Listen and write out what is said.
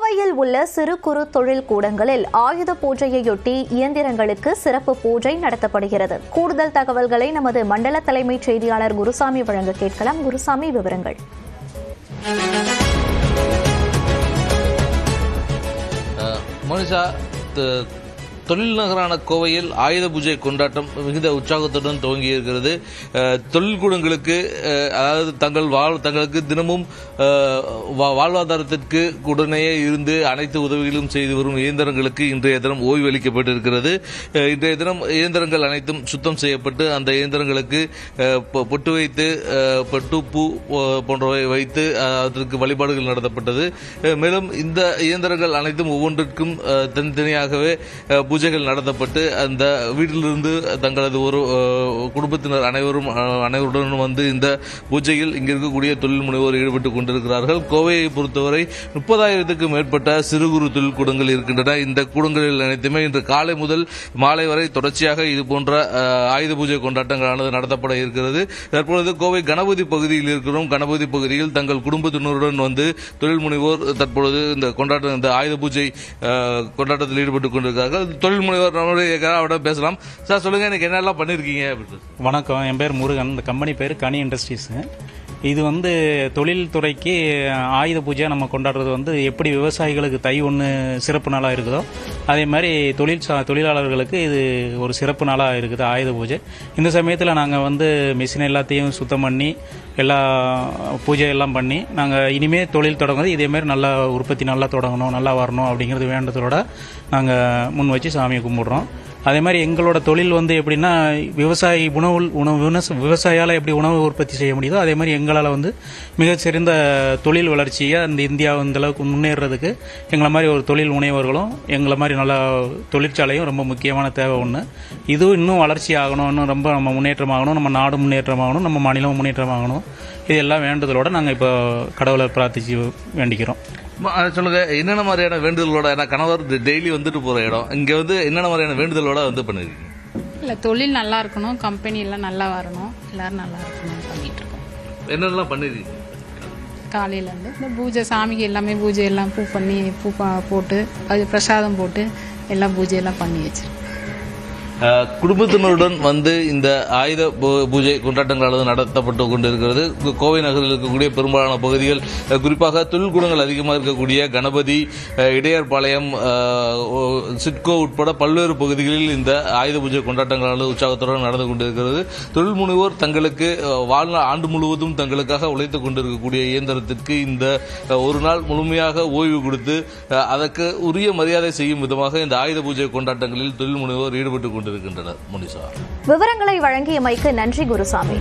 கோவையில் உள்ள சிறு குறு தொழில் கூடங்களில் ஆயுத பூஜையொட்டி இயந்திரங்களுக்கு சிறப்பு பூஜை நடத்தப்படுகிறது. கூடுதல் தகவல்களை நமது மண்டல தலைமைச் செய்தியாளர் குருசாமி வழங்க கேட்கலாம். குருசாமி, விவரங்கள். மனிஷா, தொழில் நகரான கோவையில் ஆயுத பூஜை கொண்டாட்டம் மிகுந்த உற்சாகத்துடன் துவங்கி இருக்கிறது. தொழில்கூடங்களுக்கு அதாவது தங்களுக்கு தினமும் வாழ்வாதாரத்திற்கு உடனேயே இருந்து அனைத்து உதவிகளும் செய்து வரும் இயந்திரங்களுக்கு இன்றைய தினம் ஓய்வு அளிக்கப்பட்டிருக்கிறது. இன்றைய தினம் இயந்திரங்கள் அனைத்தும் சுத்தம் செய்யப்பட்டு அந்த இயந்திரங்களுக்கு பொட்டு வைத்து பூ போன்றவை வைத்து அதற்கு வழிபாடுகள் நடத்தப்பட்டது. மேலும் இந்த இயந்திரங்கள் அனைத்தும் ஒவ்வொன்றிற்கும் தனித்தனியாகவே பூஜைகள் நடத்தப்பட்டு அந்த வீட்டிலிருந்து தங்களது ஒரு குடும்பத்தினர் அனைவருடன் வந்து இந்த பூஜையில் இங்கு இருக்கக்கூடிய தொழில் முனைவோர் ஈடுபட்டுக் கொண்டிருக்கிறார்கள். கோவையை பொறுத்தவரை 30,000க்கும் மேற்பட்ட சிறு குறு தொழில் கூடங்கள் இருக்கின்றன. இந்த கூடங்களில் அனைத்துமே இன்று காலை முதல் மாலை வரை தொடர்ச்சியாக இதுபோன்ற ஆயுத பூஜை கொண்டாட்டங்களானது நடத்தப்பட இருக்கிறது. தற்பொழுது கோவை கணபதி பகுதியில் இருக்கிறோம். கணபதி பகுதியில் தங்கள் குடும்பத்தினருடன் வந்து தொழில் முனைவோர் தற்பொழுது இந்த ஆயுத பூஜை கொண்டாட்டத்தில் ஈடுபட்டுக் கொண்டிருக்கிறார்கள். தொழில் முனைவர் அவரிடம் பேசலாம். சார், சொல்லுங்க, இன்னைக்கு என்னெல்லாம் பண்ணிருக்கீங்க? வணக்கம், என் பேர் முருகன். இந்த கம்பெனி பேர் கனி இண்டஸ்ட்ரீஸ். இது தொழில்துறைக்கு ஆயுத பூஜை நம்ம கொண்டாடுறது எப்படி விவசாயிகளுக்கு தை ஒன்று சிறப்பு நாளாக இருக்குதோ அதே மாதிரி தொழிலாளர்களுக்கு இது ஒரு சிறப்பு நாளாக இருக்குது ஆயுத பூஜை. இந்த சமயத்தில் நாங்கள் மிஷின் எல்லாத்தையும் சுத்தம் பண்ணி எல்லா பூஜை எல்லாம் பண்ணி நாங்கள் இனிமேல் தொழில் தொடங்குறது இதேமாரி நல்லா உற்பத்தி நல்லா தொடங்கணும், நல்லா வரணும் அப்படிங்கிறது வேண்டதோட நாங்கள் முன் வச்சு சாமியை கும்பிடுறோம். அதே மாதிரி எங்களோட தொழில் எப்படின்னா விவசாயியால் எப்படி உணவு உற்பத்தி செய்ய முடியுதோ அதே மாதிரி எங்களால் மிகச்சிறந்த தொழில் வளர்ச்சியை அந்த இந்தியா அளவுக்கு முன்னேறதுக்கு எங்களை மாதிரி ஒரு தொழில் முனைவர்களும் எங்களை மாதிரி நல்ல தொழிற்சாலையும் ரொம்ப முக்கியமான தேவை ஒன்று. இதுவும் இன்னும் வளர்ச்சி ஆகணும், இன்னும் ரொம்ப நம்ம முன்னேற்றமாகணும், நம்ம நாடு முன்னேற்றமாகணும், நம்ம மாநிலம் முன்னேற்றமாகணும். இதெல்லாம் வேண்டுதலோடு நாங்கள் இப்போ கடவுளை பிரார்த்திச்சு வேண்டிக்கிறோம். சொல்லுங்க, என்னென்ன மாதிரியான வேண்டுதலோட? ஏன்னா கணவர் டெய்லி வந்துட்டு போற இடம், இங்க என்னென்ன மாதிரியான வேண்டுதலோட பண்ணிருக்கீங்க? இல்ல, தொழில் நல்லா இருக்கணும், கம்பெனி எல்லாம் நல்லா வரணும், எல்லாரும் நல்லா இருக்கணும் பண்ணிட்டு இருக்கோம். என்னென்னலாம் பண்ணிருக்கீங்க? காலையில இருந்து இந்த பூஜை, சாமிக்கு எல்லாமே பூஜை எல்லாம் பூ போட்டு அது பிரசாதம் போட்டு எல்லாம் பூஜை எல்லாம் பண்ணி வச்சிருக்கோம். குடும்பத்தினருடன் இந்த ஆயுத பூஜை கொண்டாட்டங்களானது நடத்தப்பட்டு கொண்டிருக்கிறது. கோவை நகரில் இருக்கக்கூடிய பெரும்பாலான பகுதிகள், குறிப்பாக தொழில்கூடங்கள் அதிகமாக இருக்கக்கூடிய கணபதி, இடையார்பாளையம், சிட்கோ உட்பட பல்வேறு பகுதிகளில் இந்த ஆயுத பூஜை கொண்டாட்டங்களானது உற்சாகத்துடன் நடந்து கொண்டிருக்கிறது. தொழில் முனைவோர் தங்களுக்கு வாழ்நாள் ஆண்டு முழுவதும் தங்களுக்காக உழைத்துக் கொண்டிருக்கக்கூடிய இயந்திரத்திற்கு இந்த ஒரு நாள் முழுமையாக ஓய்வு கொடுத்து அதற்கு உரிய மரியாதை செய்யும் விதமாக இந்த ஆயுத பூஜை கொண்டாட்டங்களில் தொழில் முனைவோர் ஈடுபட்டுக் கொண்டிருக்கின்றனர். விவரங்களை வழங்கியமைக்கு நன்றி குருசாமி.